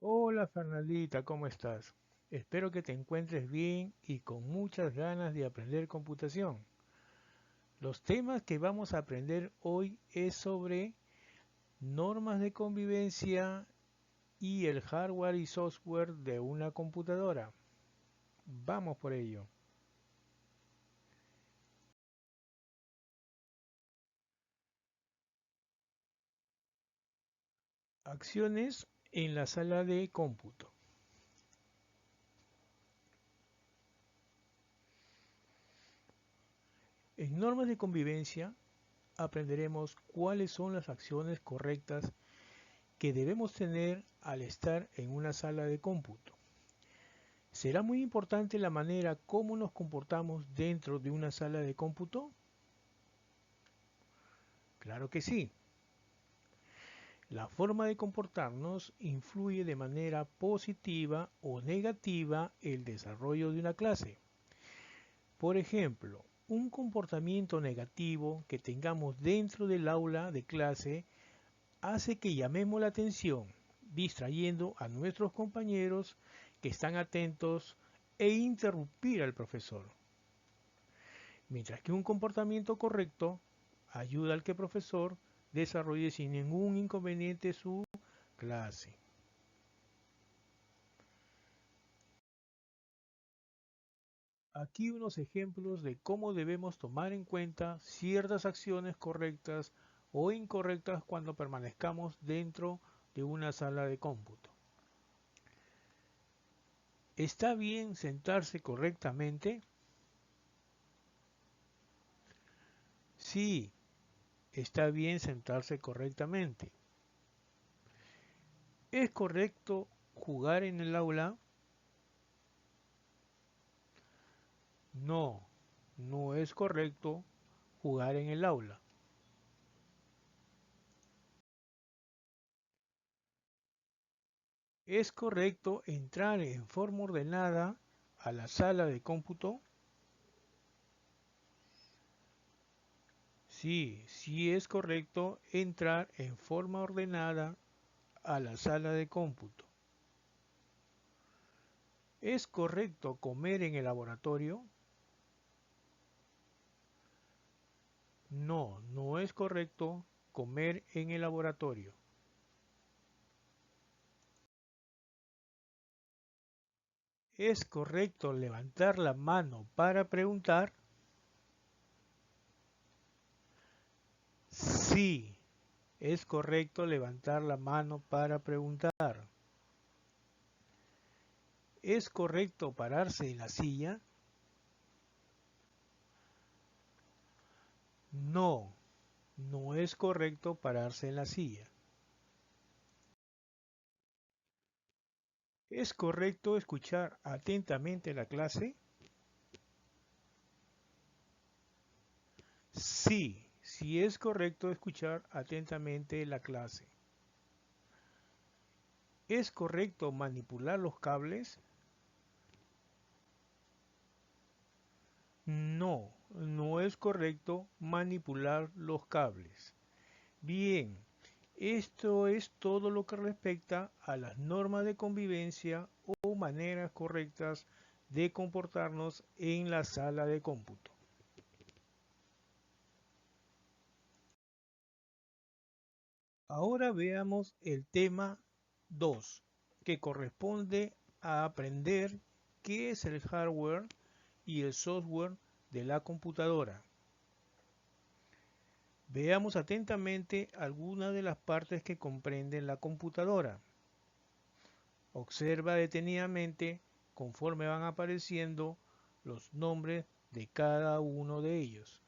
Hola Fernandita, ¿cómo estás? Espero que te encuentres bien y con muchas ganas de aprender computación. Los temas que vamos a aprender hoy es sobre normas de convivencia y el hardware y software de una computadora. Vamos por ello. Acciones en la sala de cómputo. En normas de convivencia aprenderemos cuáles son las acciones correctas que debemos tener al estar en una sala de cómputo. ¿Será muy importante la manera como nos comportamos dentro de una sala de cómputo? Claro que sí. La forma de comportarnos influye de manera positiva o negativa el desarrollo de una clase. Por ejemplo, un comportamiento negativo que tengamos dentro del aula de clase hace que llamemos la atención, distrayendo a nuestros compañeros que están atentos e interrumpir al profesor. Mientras que un comportamiento correcto ayuda al que el profesor desarrolle sin ningún inconveniente su clase. Aquí unos ejemplos de cómo debemos tomar en cuenta ciertas acciones correctas o incorrectas cuando permanezcamos dentro de una sala de cómputo. ¿Está bien sentarse correctamente? Sí, está bien sentarse correctamente. ¿Es correcto jugar en el aula? No, no es correcto jugar en el aula. ¿Es correcto entrar en forma ordenada a la sala de cómputo? Sí, sí es correcto entrar en forma ordenada a la sala de cómputo. ¿Es correcto comer en el laboratorio? No, no es correcto comer en el laboratorio. ¿Es correcto levantar la mano para preguntar? Sí, es correcto levantar la mano para preguntar. ¿Es correcto pararse en la silla? No, no es correcto pararse en la silla. ¿Es correcto escuchar atentamente la clase? Sí, sí es correcto escuchar atentamente la clase. ¿Es correcto manipular los cables? No, no es correcto manipular los cables. Bien, esto es todo lo que respecta a las normas de convivencia o maneras correctas de comportarnos en la sala de cómputo. Ahora veamos el tema 2, que corresponde a aprender qué es el hardware y el software de la computadora. Veamos atentamente algunas de las partes que comprenden la computadora. Observa detenidamente conforme van apareciendo los nombres de cada uno de ellos.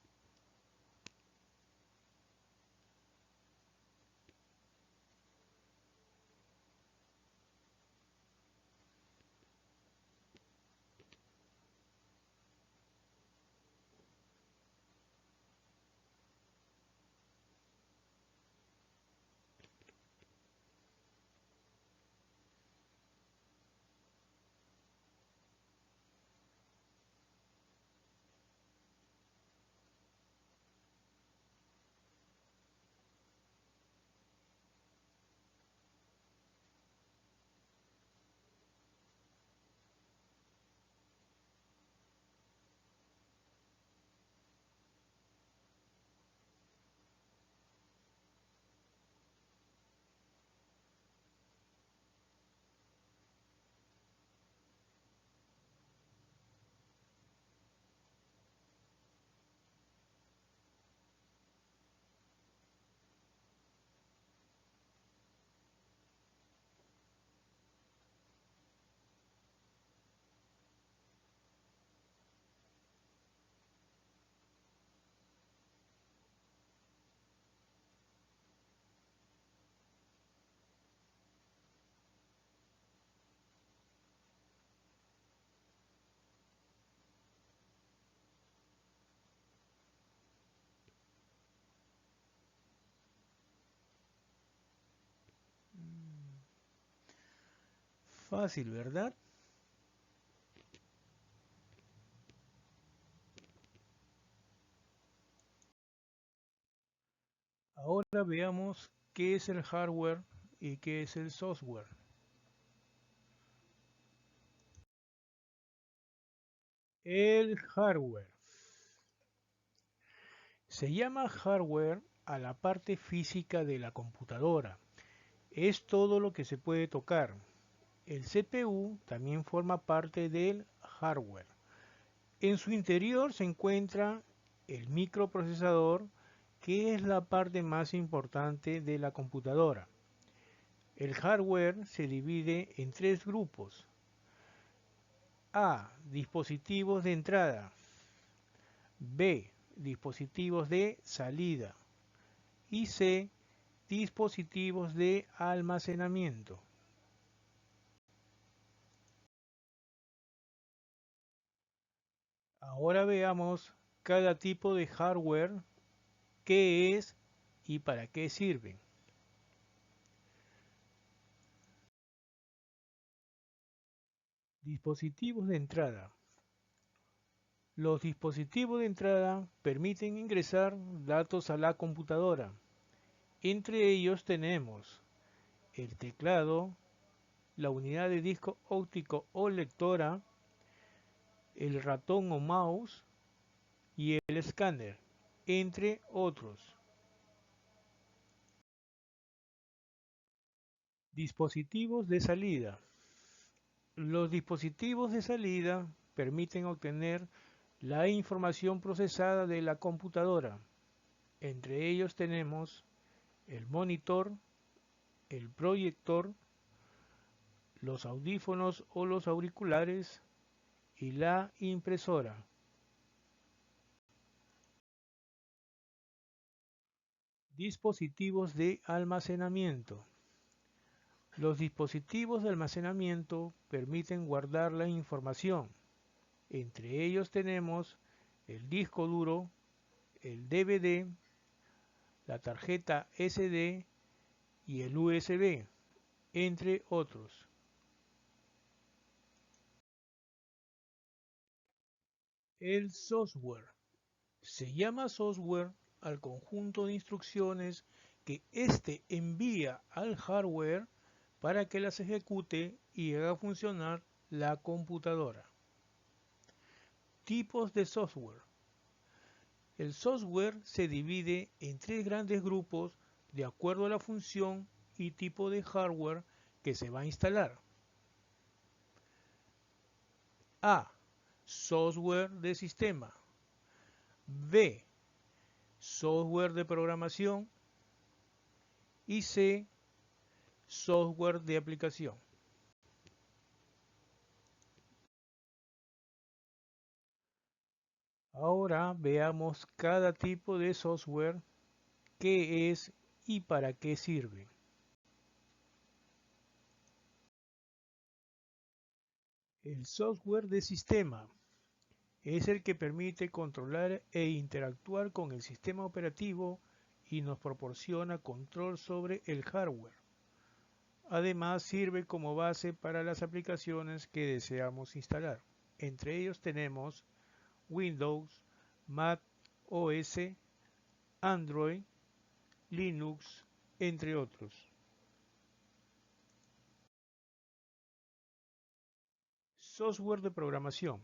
Fácil, ¿verdad? Ahora veamos qué es el hardware y qué es el software. El hardware. Se llama hardware a la parte física de la computadora. Es todo lo que se puede tocar. El CPU también forma parte del hardware. En su interior se encuentra el microprocesador, que es la parte más importante de la computadora. El hardware se divide en tres grupos. A. Dispositivos de entrada. B. Dispositivos de salida. Y C. Dispositivos de almacenamiento. Ahora veamos cada tipo de hardware, qué es y para qué sirven. Dispositivos de entrada. Los dispositivos de entrada permiten ingresar datos a la computadora. Entre ellos tenemos el teclado, la unidad de disco óptico o lectora, el ratón o mouse y el escáner, entre otros. Dispositivos de salida. Los dispositivos de salida permiten obtener la información procesada de la computadora. Entre ellos tenemos el monitor, el proyector, los audífonos o los auriculares y la impresora. Dispositivos de almacenamiento. Los dispositivos de almacenamiento permiten guardar la información. Entre ellos tenemos el disco duro, el DVD, la tarjeta SD y el USB, entre otros. El software. Se llama software al conjunto de instrucciones que éste envía al hardware para que las ejecute y haga funcionar la computadora. Tipos de software. El software se divide en tres grandes grupos de acuerdo a la función y tipo de hardware que se va a instalar. A. Software de sistema. B. Software de programación. Y C. Software de aplicación. Ahora veamos cada tipo de software, qué es y para qué sirve. El software de sistema es el que permite controlar e interactuar con el sistema operativo y nos proporciona control sobre el hardware. Además sirve como base para las aplicaciones que deseamos instalar. Entre ellos tenemos Windows, Mac OS, Android, Linux, entre otros. Software de programación.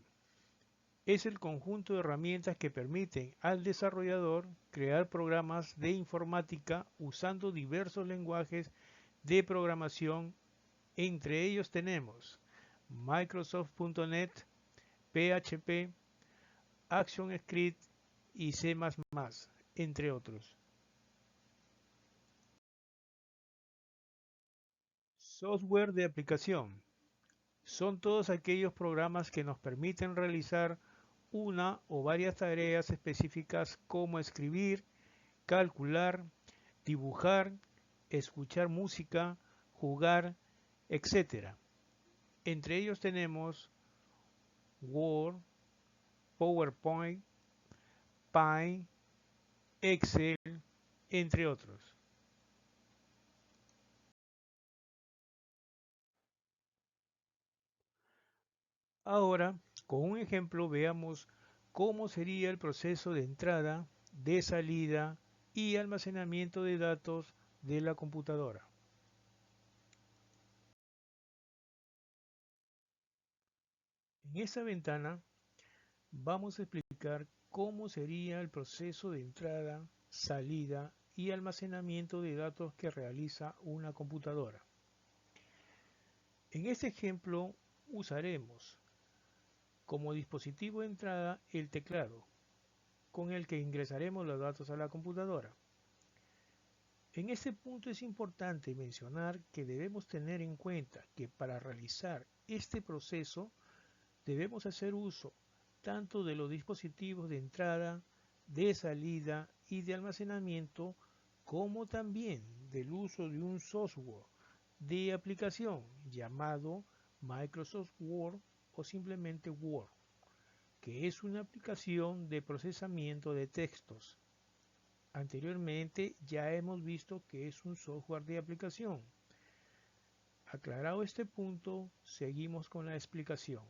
Es el conjunto de herramientas que permiten al desarrollador crear programas de informática usando diversos lenguajes de programación. Entre ellos tenemos Microsoft.NET, PHP, ActionScript y C++, entre otros. Software de aplicación. Son todos aquellos programas que nos permiten realizar una o varias tareas específicas como escribir, calcular, dibujar, escuchar música, jugar, etc. Entre ellos tenemos Word, PowerPoint, Paint, Excel, entre otros. Ahora, con un ejemplo, veamos cómo sería el proceso de entrada, de salida y almacenamiento de datos de la computadora. En esta ventana vamos a explicar cómo sería el proceso de entrada, salida y almacenamiento de datos que realiza una computadora. En este ejemplo usaremos como dispositivo de entrada el teclado, con el que ingresaremos los datos a la computadora. En este punto es importante mencionar que debemos tener en cuenta que para realizar este proceso debemos hacer uso tanto de los dispositivos de entrada, de salida y de almacenamiento, como también del uso de un software de aplicación llamado Microsoft Word o simplemente Word, que es una aplicación de procesamiento de textos. Anteriormente ya hemos visto que es un software de aplicación. Aclarado este punto, seguimos con la explicación.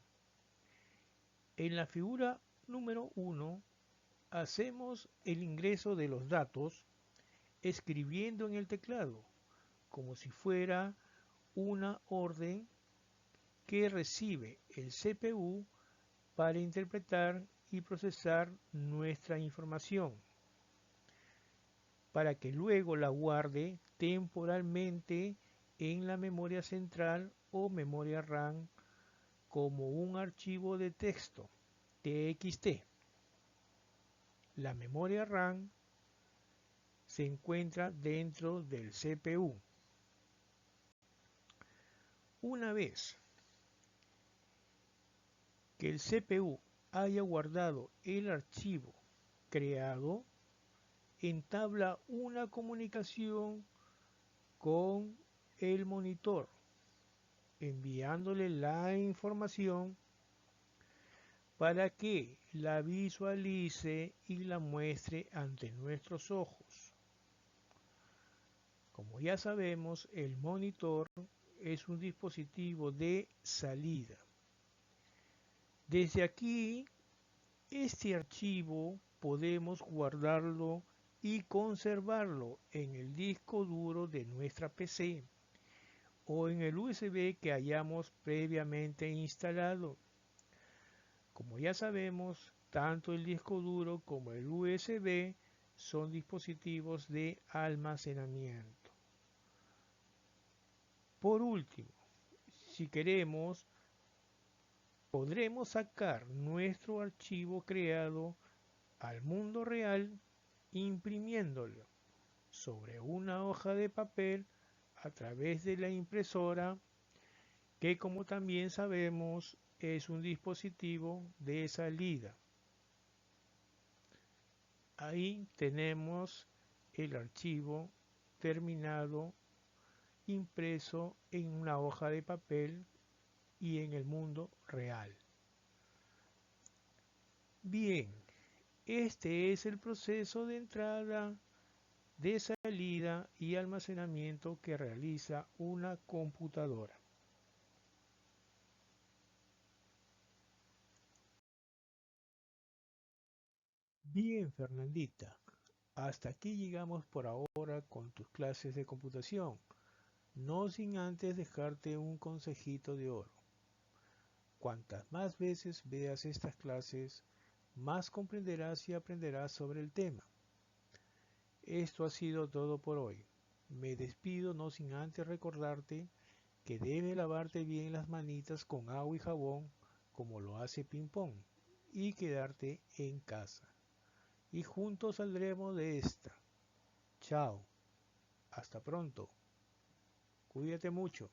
En la figura número 1 hacemos el ingreso de los datos escribiendo en el teclado, como si fuera una orden que recibe el CPU para interpretar y procesar nuestra información, para que luego la guarde temporalmente en la memoria central o memoria RAM como un archivo de texto TXT. La memoria RAM se encuentra dentro del CPU. Una vez que el CPU haya guardado el archivo creado, entabla una comunicación con el monitor, enviándole la información para que la visualice y la muestre ante nuestros ojos. Como ya sabemos, el monitor es un dispositivo de salida. Desde aquí, este archivo podemos guardarlo y conservarlo en el disco duro de nuestra PC o en el USB que hayamos previamente instalado. Como ya sabemos, tanto el disco duro como el USB son dispositivos de almacenamiento. Por último, si queremos, podremos sacar nuestro archivo creado al mundo real imprimiéndolo sobre una hoja de papel a través de la impresora, que como también sabemos es un dispositivo de salida. Ahí tenemos el archivo terminado, impreso en una hoja de papel y en el mundo real. Bien, este es el proceso de entrada, de salida y almacenamiento que realiza una computadora. Bien, Fernandita, hasta aquí llegamos por ahora con tus clases de computación, no sin antes dejarte un consejito de oro. Cuantas más veces veas estas clases, más comprenderás y aprenderás sobre el tema. Esto ha sido todo por hoy. Me despido no sin antes recordarte que debes lavarte bien las manitas con agua y jabón como lo hace Ping Pong y quedarte en casa. Y juntos saldremos de esta. Chao. Hasta pronto. Cuídate mucho.